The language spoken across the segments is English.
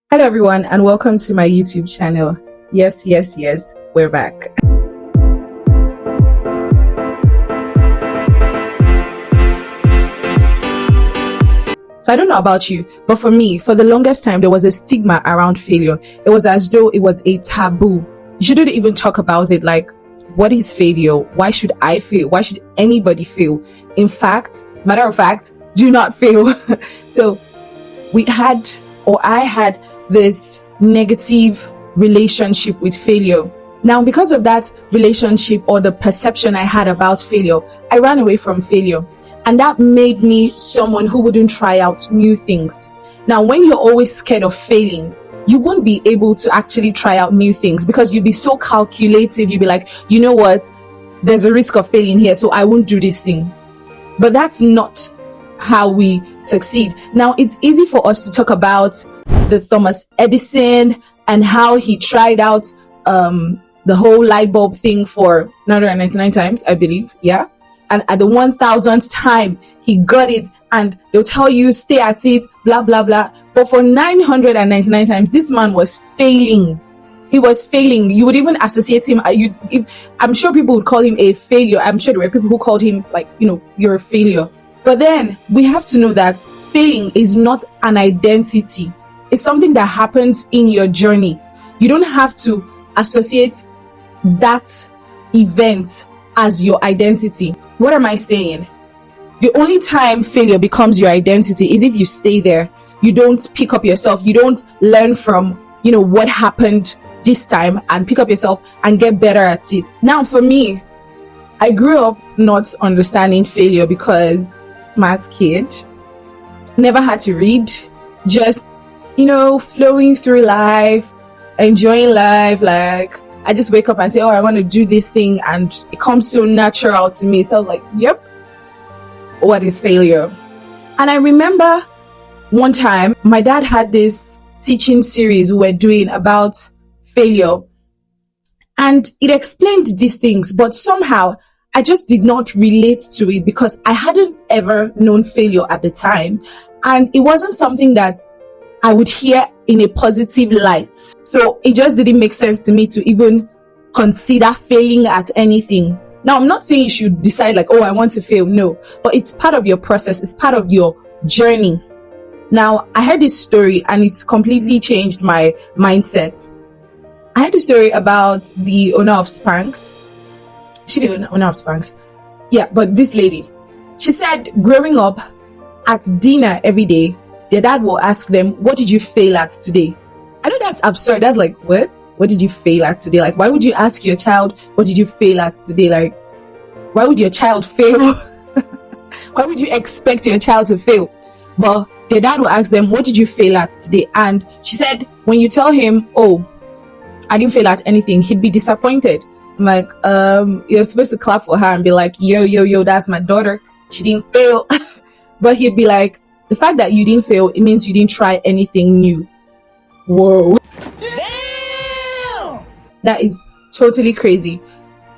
Hello everyone and welcome to my YouTube channel. Yes, we're back. So I don't know about you, but for me, for the longest time, there was a stigma around failure. It was as though it was a taboo. You shouldn't even talk about it. Like, what is failure? Why should I fail? Why should anybody fail? In fact, matter of fact, do not fail. So I had this negative relationship with failure. Now, because of that relationship or the perception I had about failure, I ran away from failure. And that made me someone who wouldn't try out new things. Now, when you're always scared of failing, you won't be able to actually try out new things because you'll be so calculative. You'll be like, you know what? There's a risk of failing here, so I won't do this thing. But that's not how we succeed. Now, it's easy for us to talk about the Thomas Edison and how he tried out the whole light bulb thing for 999 times, I believe. Yeah. And at the 1000th time, he got it, and they'll tell you, stay at it, blah, blah, blah. But for 999 times, this man was failing. He was failing. You would even associate him. I'm sure people would call him a failure. I'm sure there were people who called him, like, you're a failure. But then we have to know that failing is not an identity. It's something that happens in your journey. You don't have to associate that event as your identity. What am I saying? The only time failure becomes your identity is if you stay there. You don't pick up yourself. You don't learn from, what happened this time and pick up yourself and get better at it. Now, for me, I grew up not understanding failure because smart kid, never had to read, just, flowing through life, enjoying life. Like, I just wake up and say, oh, I want to do this thing, and it comes so natural to me. So I was like, yep, what is failure? And I remember one time my dad had this teaching series we were doing about failure, and it explained these things, but somehow I just did not relate to it because I hadn't ever known failure at the time, and it wasn't something that I would hear in a positive light. So it just didn't make sense to me to even consider failing at anything. Now, I'm not saying you should decide like, oh, I want to fail. No, but it's part of your process. It's part of your journey. Now, I heard this story and it's completely changed my mindset. I heard a story about the owner of Spanx. She the owner of Spanx. Yeah, but this lady, she said growing up at dinner every day, their dad will ask them, what did you fail at today? I know that's absurd. That's like, what? What did you fail at today? Like, why would you ask your child, what did you fail at today? Like, why would your child fail? Why would you expect your child to fail? But their dad will ask them, what did you fail at today? And she said, when you tell him, oh, I didn't fail at anything, he'd be disappointed. I'm like, you're supposed to clap for her and be like, yo, that's my daughter. She didn't fail. But he'd be like, the fact that you didn't fail, it means you didn't try anything new. Whoa. Damn! That is totally crazy.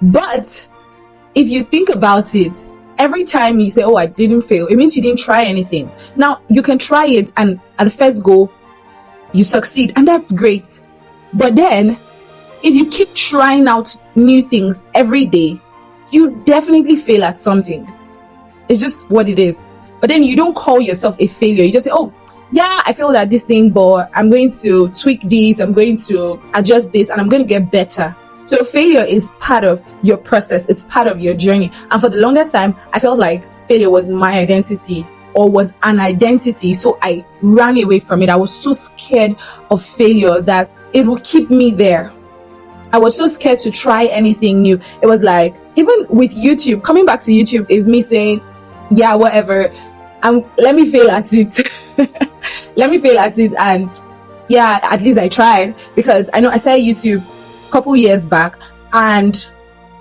But if you think about it, every time you say, oh, I didn't fail, it means you didn't try anything. Now, you can try it and at the first go, you succeed, and that's great. But then, if you keep trying out new things every day, you definitely fail at something. It's just what it is. But then you don't call yourself a failure. You just say, oh, yeah, I failed at this thing, but I'm going to tweak this, I'm going to adjust this, and I'm going to get better. So failure is part of your process. It's part of your journey. And for the longest time, I felt like failure was my identity or was an identity. So I ran away from it. I was so scared of failure that it would keep me there. I was so scared to try anything new. It was like, even with YouTube, coming back to YouTube is me saying, yeah, whatever. Let me fail at it. Let me fail at it. And yeah, at least I tried, because I know I started YouTube a couple years back. And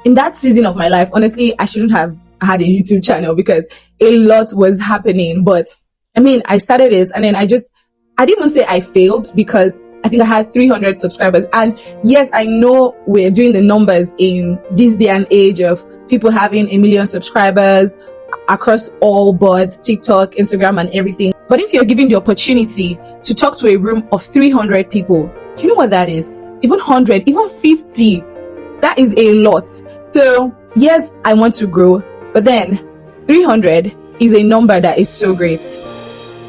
in that season of my life, honestly, I shouldn't have had a YouTube channel because a lot was happening. But I mean, I started it, and then I didn't even say I failed because I think I had 300 subscribers. And yes, I know we're doing the numbers in this day and age of people having 1 million subscribers, across all boards, TikTok, Instagram, and everything. But if you're given the opportunity to talk to a room of 300 people, do you know what that is? Even 100, even 50, that is a lot. So yes, I want to grow, but then 300 is a number that is so great.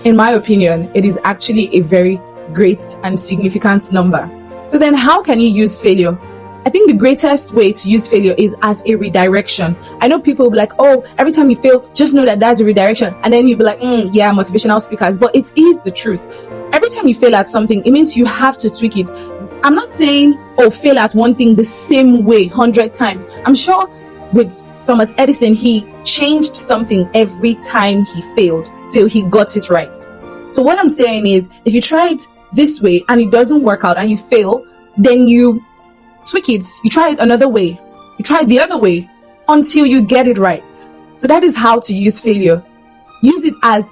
In my opinion, it is actually a very great and significant number. So then how can you use failure? I think the greatest way to use failure is as a redirection. I know people will be like, oh, every time you fail, just know that that's a redirection. And then you'll be like, yeah, motivational speakers. But it is the truth. Every time you fail at something, it means you have to tweak it. I'm not saying, oh, fail at one thing the same way 100 times. I'm sure with Thomas Edison, he changed something every time he failed till he got it right. So what I'm saying is, if you try it this way and it doesn't work out and you fail, then you tweak it. You try it another way. You try it the other way until you get it right. So that is how to use failure. Use it as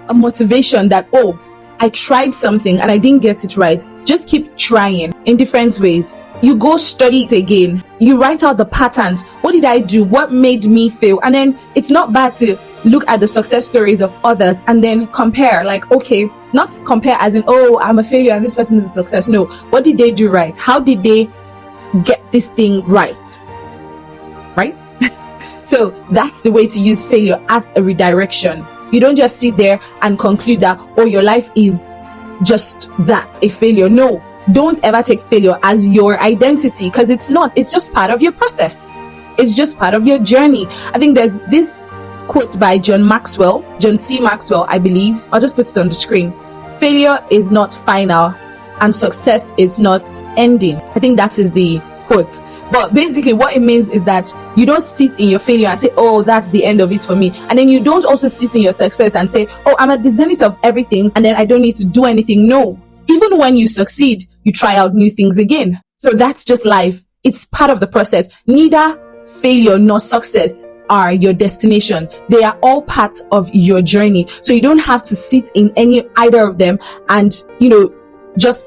a motivation that, oh, I tried something and I didn't get it right. Just keep trying in different ways. You go study it again. You write out the patterns. What did I do? What made me fail? And then it's not bad to look at the success stories of others and then compare. Like, okay, not compare as in, oh, I'm a failure and this person is a success. No, what did they do right? How did they get this thing right? Right? So that's the way to use failure as a redirection. You don't just sit there and conclude that, oh, your life is just that, a failure. No, don't ever take failure as your identity, because it's not. It's just part of your process. It's just part of your journey. I think there's this quote by John C. Maxwell, I believe. I'll just put it on the screen. Failure is not final and success is not ending. I think that is the quote. But basically what it means is that you don't sit in your failure and say, oh, that's the end of it for me. And then you don't also sit in your success and say, oh, I'm at the zenith of everything and then I don't need to do anything. No. Even when you succeed, you try out new things again. So that's just life. It's part of the process. Neither failure nor success are your destination. They are all parts of your journey. So you don't have to sit in either of them and, just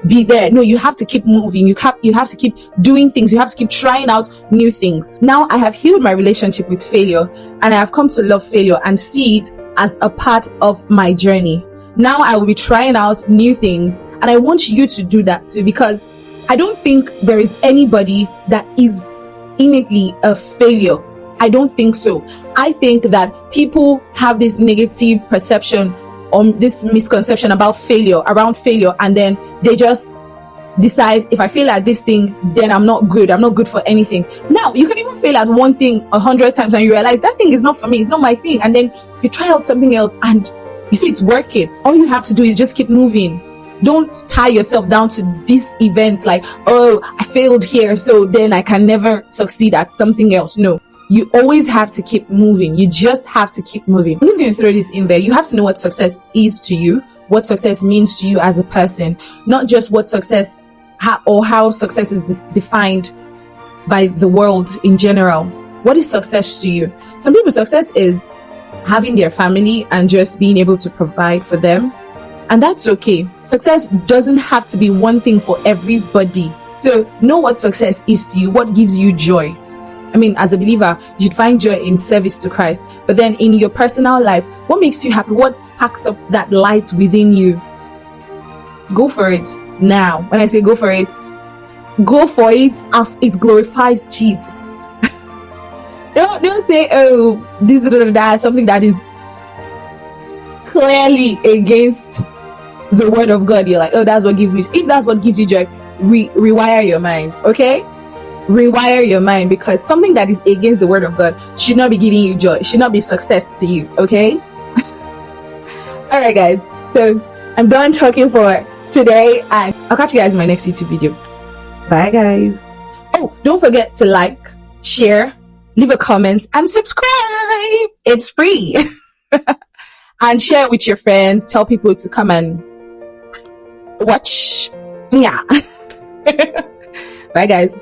be there. No, you have to keep moving. You have to keep doing things. You have to keep trying out new things. Now I have healed my relationship with failure and I have come to love failure and see it as a part of my journey. Now I will be trying out new things and I want you to do that too, because I don't think there is anybody that is innately a failure. I don't think so. I think that people have this negative perception or this misconception about around failure, and then they just decide, if I fail at this thing, then I'm not good for anything. Now you can even fail at one thing 100 times and you realize that thing is not for me, it's not my thing, and then you try out something else and you see it's working. All you have to do is just keep moving. Don't tie yourself down to this event like, oh, I failed here, so then I can never succeed at something else. No. You always have to keep moving. You just have to keep moving. I'm just going to throw this in there. You have to know what success is to you, what success means to you as a person, not just what success or how success is defined by the world in general. What is success to you? Some people, success is having their family and just being able to provide for them. And that's okay. Success doesn't have to be one thing for everybody. So know what success is to you, what gives you joy. I mean, as a believer, you should find joy in service to Christ. But then in your personal life, what makes you happy? What sparks up that light within you? Go for it now. When I say go for it as it glorifies Jesus. Don't say, oh, this, that, something that is clearly against the word of God. You're like, oh, that's what gives me. If that's what gives you joy, rewire your mind, okay? Rewire your mind, because something that is against the word of God should not be giving you joy, it should not be success to you, okay? All right, guys, so I'm done talking for today and I'll catch you guys in my next YouTube video. Bye, guys. Oh, don't forget to like, share, leave a comment and subscribe. It's free. And share with your friends. Tell people to come and watch. Yeah. Bye, guys.